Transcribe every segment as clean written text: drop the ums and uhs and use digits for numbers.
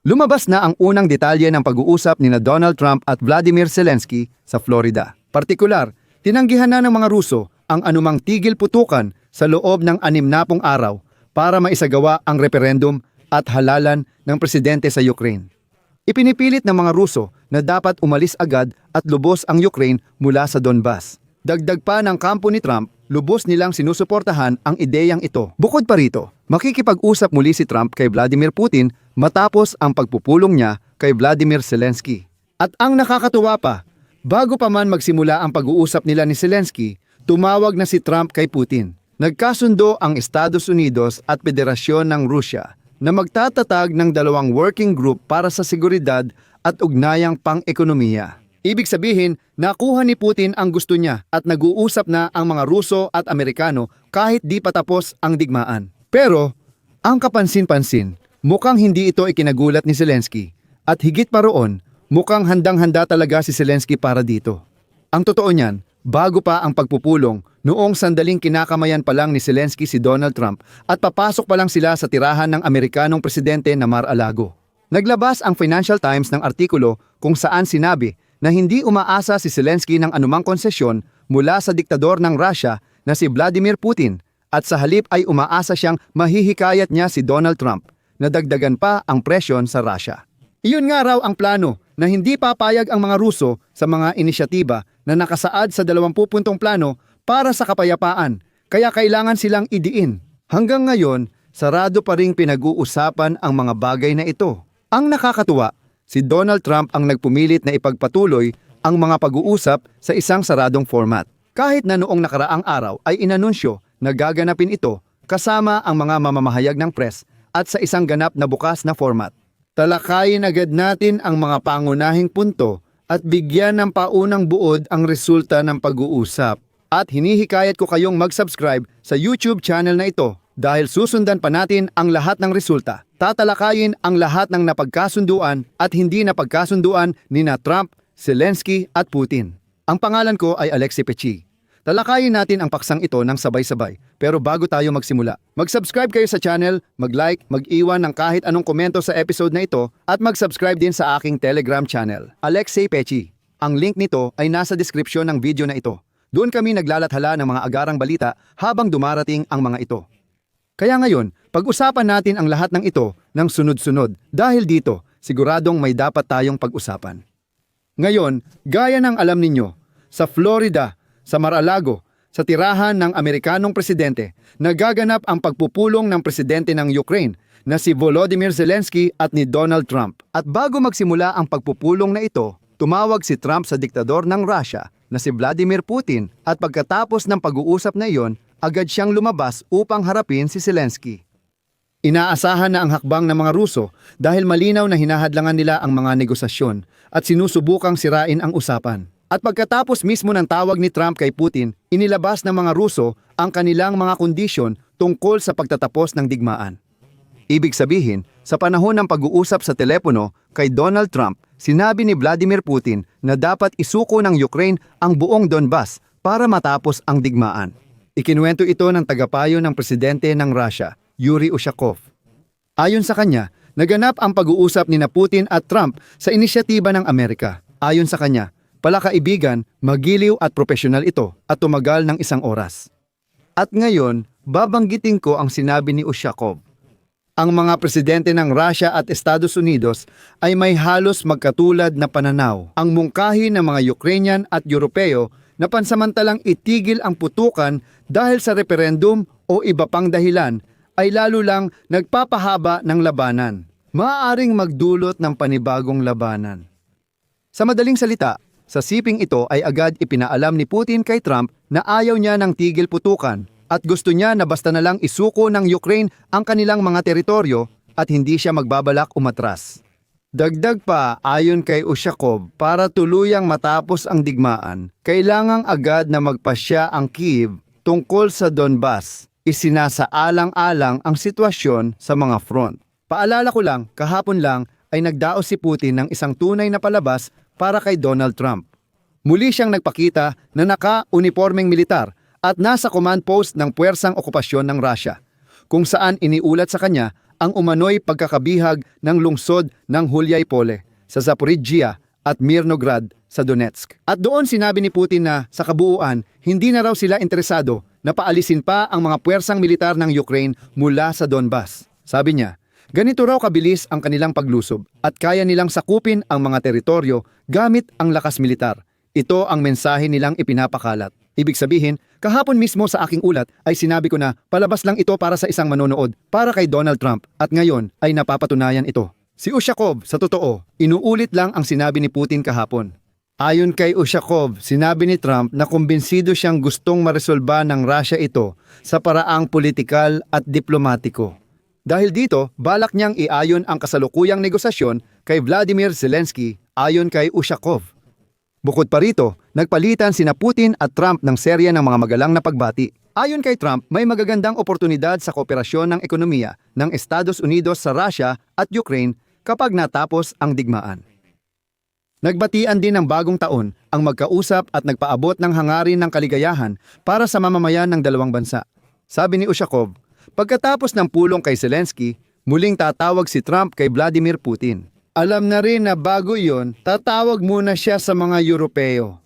Lumabas na ang unang detalye ng pag-uusap ni Donald Trump at Vladimir Zelensky sa Florida. Partikular, tinanggihan na ng mga Ruso ang anumang tigil putukan sa loob ng 60 araw para maisagawa ang referendum at halalan ng presidente sa Ukraine. Ipinipilit ng mga Ruso na dapat umalis agad at lubos ang Ukraine mula sa Donbas. Dagdag pa ng kampo ni Trump, lubos nilang sinusuportahan ang ideyang ito. Bukod pa rito, makikipag-usap muli si Trump kay Vladimir Putin matapos ang pagpupulong niya kay Vladimir Zelensky. At ang nakakatuwa pa, bago pa man magsimula ang pag-uusap nila ni Zelensky, tumawag na si Trump kay Putin. Nagkasundo ang Estados Unidos at Federasyon ng Rusya na magtatatag ng 2 working group para sa seguridad at ugnayang pang-ekonomiya. Ibig sabihin, nakuha ni Putin ang gusto niya at nag-uusap na ang mga Ruso at Amerikano kahit di pa tapos ang digmaan. Pero, ang kapansin-pansin, mukhang hindi ito ikinagulat ni Zelensky at higit pa roon, mukhang handang-handa talaga si Zelensky para dito. Ang totoo niyan, bago pa ang pagpupulong, noong sandaling kinakamayan pa lang ni Zelensky si Donald Trump at papasok pa lang sila sa tirahan ng Amerikanong presidente na Mar-a-Lago. Naglabas ang Financial Times ng artikulo kung saan sinabi na hindi umaasa si Zelensky ng anumang konsesyon mula sa diktador ng Russia na si Vladimir Putin at sa halip ay umaasa siyang mahihikayat niya si Donald Trump na dagdagan pa ang presyon sa Russia. Iyon nga raw ang plano na hindi papayag ang mga Ruso sa mga inisyatiba na nakasaad sa 20-puntong plano para sa kapayapaan, kaya kailangan silang idiin. Hanggang ngayon, sarado pa ring pinag-uusapan ang mga bagay na ito. Ang nakakatuwa, si Donald Trump ang nagpumilit na ipagpatuloy ang mga pag-uusap sa isang saradong format. Kahit na noong nakaraang araw ay inanunsyo na gaganapin ito kasama ang mga mamamahayag ng press at sa isang ganap na bukas na format. Talakayin agad natin ang mga pangunahing punto at bigyan ng paunang buod ang resulta ng pag-uusap. At hinihikayat ko kayong mag-subscribe sa YouTube channel na ito dahil susundan pa natin ang lahat ng resulta. Tatalakayin ang lahat ng napagkasunduan at hindi napagkasunduan ni Trump, Zelensky at Putin. Ang pangalan ko ay Alexi Pechi. Talakayin natin ang paksang ito ng sabay-sabay. Pero bago tayo magsimula, mag-subscribe kayo sa channel, mag-like, mag-iwan ng kahit anong komento sa episode na ito at mag-subscribe din sa aking Telegram channel, Alexi Pechi. Ang link nito ay nasa description ng video na ito. Doon kami naglalathala ng mga agarang balita habang dumarating ang mga ito. Kaya ngayon, pag-usapan natin ang lahat ng ito ng sunod-sunod dahil dito, siguradong may dapat tayong pag-usapan. Ngayon, gaya ng alam ninyo, sa Florida, sa Mar-a-Lago, sa tirahan ng Amerikanong presidente, nagaganap ang pagpupulong ng presidente ng Ukraine na si Volodymyr Zelensky at ni Donald Trump. At bago magsimula ang pagpupulong na ito, tumawag si Trump sa diktador ng Russia na si Vladimir Putin at pagkatapos ng pag-uusap na iyon, agad siyang lumabas upang harapin si Zelensky. Inaasahan na ang hakbang ng mga Ruso dahil malinaw na hinahadlangan nila ang mga negosasyon at sinusubukang sirain ang usapan. At pagkatapos mismo ng tawag ni Trump kay Putin, inilabas ng mga Ruso ang kanilang mga kondisyon tungkol sa pagtatapos ng digmaan. Ibig sabihin, sa panahon ng pag-uusap sa telepono kay Donald Trump, sinabi ni Vladimir Putin na dapat isuko ng Ukraine ang buong Donbas para matapos ang digmaan. Ikinuwento ito ng tagapayo ng presidente ng Russia, Yuri Ushakov. Ayon sa kanya, naganap ang pag-uusap ni Putin at Trump sa inisyatiba ng Amerika. Ayon sa kanya, palakaibigan, magiliw at profesional ito at tumagal ng 1 oras. At ngayon, babanggitin ko ang sinabi ni Ushakov. Ang mga presidente ng Russia at Estados Unidos ay may halos magkatulad na pananaw. Ang mungkahi ng mga Ukrainian at Europeo na pansamantalang itigil ang putukan dahil sa referendum o iba pang dahilan ay lalo lang nagpapahaba ng labanan. Maaaring magdulot ng panibagong labanan. Sa madaling salita, sa siping ito ay agad ipinaalam ni Putin kay Trump na ayaw niya ng tigil putukan at gusto niya na basta na lang isuko ng Ukraine ang kanilang mga teritoryo at hindi siya magbabalak umatras. Dagdag pa, ayon kay Ushakov, para tuluyang matapos ang digmaan, kailangang agad na magpasya ang Kyiv tungkol sa Donbas. Isinasaalang-alang ang sitwasyon sa mga front. Paalala ko lang, kahapon lang ay nagdaos si Putin ng isang tunay na palabas para kay Donald Trump. Muli siyang nagpakita na naka-uniformeng militar at nasa command post ng puwersang okupasyon ng Russia, kung saan iniulat sa kanya ang umano'y pagkakabihag ng lungsod ng Hulyai-Pole sa Zaporizhia at Mirnograd sa Donetsk. At doon sinabi ni Putin na sa kabuuan, hindi na raw sila interesado na paalisin pa ang mga puwersang militar ng Ukraine mula sa Donbas. Sabi niya, ganito raw kabilis ang kanilang paglusob at kaya nilang sakupin ang mga teritoryo gamit ang lakas militar. Ito ang mensahe nilang ipinapakalat. Ibig sabihin, kahapon mismo sa aking ulat ay sinabi ko na palabas lang ito para sa isang manonood para kay Donald Trump at ngayon ay napapatunayan ito. Si Ushakov, sa totoo, inuulit lang ang sinabi ni Putin kahapon. Ayon kay Ushakov, sinabi ni Trump na kumbinsido siyang gustong maresolba ng Russia ito sa paraang politikal at diplomatiko. Dahil dito, balak niyang iayon ang kasalukuyang negosasyon kay Vladimir Zelensky ayon kay Ushakov. Bukod pa rito, nagpalitan sina Putin at Trump ng serya ng mga magalang na pagbati. Ayon kay Trump, may magagandang oportunidad sa kooperasyon ng ekonomiya ng Estados Unidos sa Russia at Ukraine kapag natapos ang digmaan. Nagbatian din ng bagong taon ang magkausap at nagpaabot ng hangarin ng kaligayahan para sa mamamayan ng dalawang bansa. Sabi ni Ushakov, pagkatapos ng pulong kay Zelensky, muling tatawag si Trump kay Vladimir Putin. Alam na rin na bago iyon, tatawag muna siya sa mga Europeo.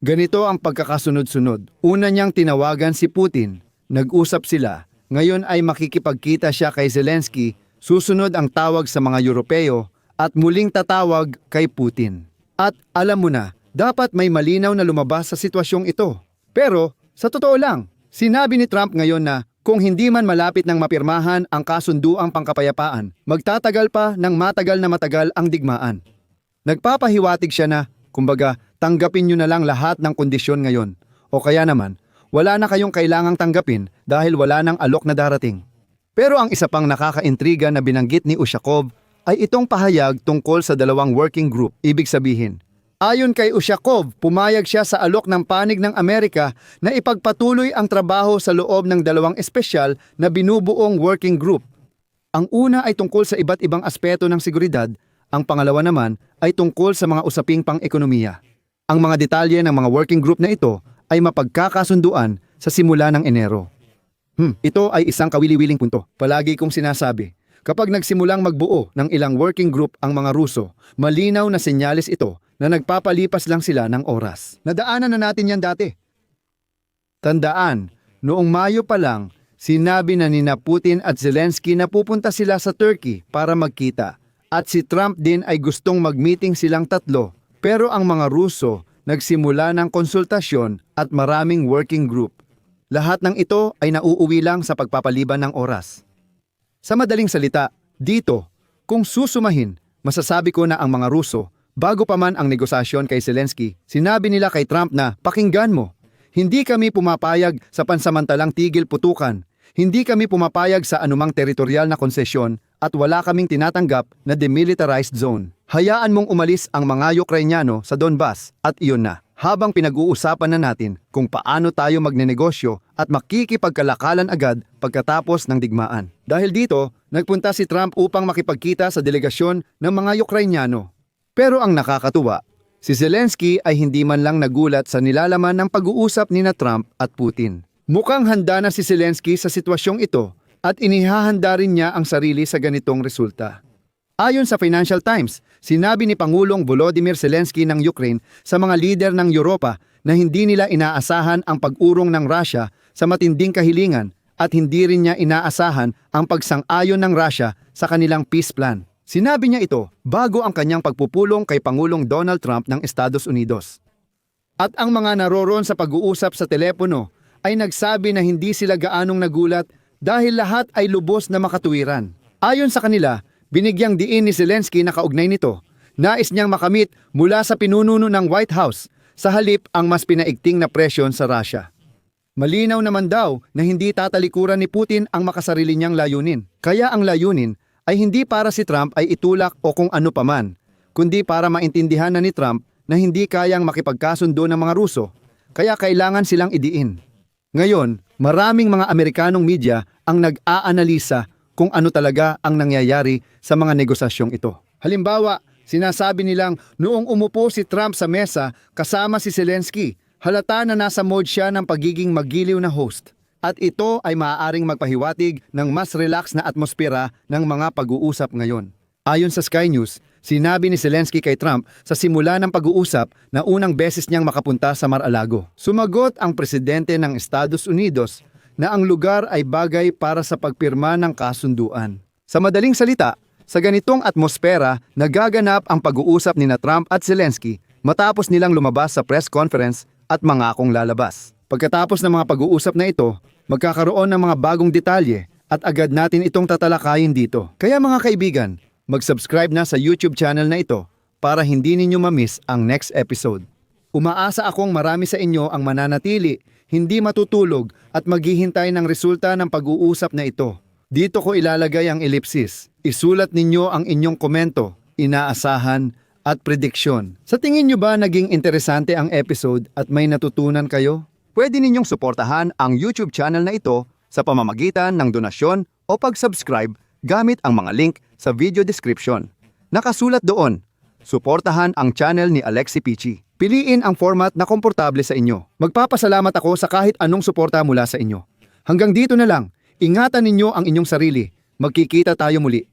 Ganito ang pagkakasunod-sunod. Una niyang tinawagan si Putin, nag-usap sila, ngayon ay makikipagkita siya kay Zelensky, susunod ang tawag sa mga Europeo, at muling tatawag kay Putin. At alam mo na, dapat may malinaw na lumabas sa sitwasyong ito. Pero, sa totoo lang, sinabi ni Trump ngayon na kung hindi man malapit ng mapirmahan ang kasunduang pangkapayapaan, magtatagal pa ng matagal na matagal ang digmaan. Nagpapahiwatig siya na, kumbaga, tanggapin nyo na lang lahat ng kondisyon ngayon. O kaya naman, wala na kayong kailangang tanggapin dahil wala nang alok na darating. Pero ang isa pang nakakaintriga na binanggit ni Ushakov ay itong pahayag tungkol sa dalawang working group. Ibig sabihin, ayon kay Ushakov, pumayag siya sa alok ng panig ng Amerika na ipagpatuloy ang trabaho sa loob ng dalawang espesyal na binubuong working group. Ang una ay tungkol sa iba't ibang aspeto ng seguridad, ang pangalawa naman ay tungkol sa mga usaping pang-ekonomiya. Ang mga detalye ng mga working group na ito ay mapagkakasunduan sa simula ng Enero. Ito ay isang kawili-wiling punto. Palagi kong sinasabi, kapag nagsimulang magbuo ng ilang working group ang mga Ruso, malinaw na senyales ito na nagpapalipas lang sila ng oras. Nadaanan na natin yan dati. Tandaan, noong Mayo pa lang, sinabi na nina Putin at Zelensky na pupunta sila sa Turkey para magkita. At si Trump din ay gustong mag-meeting silang tatlo. Pero ang mga Ruso nagsimula ng konsultasyon at maraming working group. Lahat ng ito ay nauuwi lang sa pagpapaliban ng oras. Sa madaling salita, dito, kung susumahin, masasabi ko na ang mga Ruso, bago pa man ang negosasyon kay Zelensky, sinabi nila kay Trump na, pakinggan mo, hindi kami pumapayag sa pansamantalang tigil putukan, hindi kami pumapayag sa anumang teritorial na konsesyon at wala kaming tinatanggap na demilitarized zone. Hayaan mong umalis ang mga Ukrainyano sa Donbas at iyon na. Habang pinag-uusapan na natin kung paano tayo magnenegosyo at makikipagkalakalan agad pagkatapos ng digmaan. Dahil dito, nagpunta si Trump upang makipagkita sa delegasyon ng mga Ukrainyano. Pero ang nakakatuwa, si Zelensky ay hindi man lang nagulat sa nilalaman ng pag-uusap nina Trump at Putin. Mukhang handa na si Zelensky sa sitwasyong ito at inihahanda rin niya ang sarili sa ganitong resulta. Ayon sa Financial Times, sinabi ni Pangulong Volodymyr Zelensky ng Ukraine sa mga lider ng Europa na hindi nila inaasahan ang pag-urong ng Russia sa matinding kahilingan at hindi rin niya inaasahan ang pagsang-ayon ng Russia sa kanilang peace plan. Sinabi niya ito bago ang kanyang pagpupulong kay Pangulong Donald Trump ng Estados Unidos. At ang mga naroroon sa pag-uusap sa telepono ay nagsabi na hindi sila gaanong nagulat dahil lahat ay lubos na makatuwiran. Ayon sa kanila, binigyang diin ni Zelensky na kaugnay nito. Nais niyang makamit mula sa pinununo ng White House sa halip ang mas pinaigting na presyon sa Russia. Malinaw naman daw na hindi tatalikuran ni Putin ang makasarili niyang layunin. Kaya ang layunin ay hindi para si Trump ay itulak o kung ano paman, kundi para maintindihan na ni Trump na hindi kayang makipagkasundo ng mga Ruso, kaya kailangan silang idiin. Ngayon, maraming mga Amerikanong media ang nag-aanalisa kung ano talaga ang nangyayari sa mga negosasyong ito. Halimbawa, sinasabi nilang noong umupo si Trump sa mesa kasama si Zelensky, halata na nasa mode siya ng pagiging magiliw na host. At ito ay maaaring magpahiwatig ng mas relax na atmosfera ng mga pag-uusap ngayon. Ayon sa Sky News, sinabi ni Zelensky kay Trump sa simula ng pag-uusap na unang beses niyang makapunta sa Mar-a-Lago. Sumagot ang presidente ng Estados Unidos na ang lugar ay bagay para sa pagpirma ng kasunduan. Sa madaling salita, sa ganitong atmosfera, nagaganap ang pag-uusap ni Trump at Zelensky matapos nilang lumabas sa press conference at mangakong lalabas. Pagkatapos ng mga pag-uusap na ito, magkakaroon ng mga bagong detalye at agad natin itong tatalakayin dito. Kaya mga kaibigan, mag-subscribe na sa YouTube channel na ito para hindi ninyo ma-miss ang next episode. Umaasa akong marami sa inyo ang mananatili, hindi matutulog at maghihintay ng resulta ng pag-uusap na ito. Dito ko ilalagay ang ellipsis. Isulat ninyo ang inyong komento, inaasahan at prediksyon. Sa tingin nyo ba naging interesante ang episode at may natutunan kayo? Pwede ninyong suportahan ang YouTube channel na ito sa pamamagitan ng donasyon o pag-subscribe gamit ang mga link sa video description. Nakasulat doon, suportahan ang channel ni Alexi Pichi. Piliin ang format na komportable sa inyo. Magpapasalamat ako sa kahit anong suporta mula sa inyo. Hanggang dito na lang, ingatan ninyo ang inyong sarili. Magkikita tayo muli.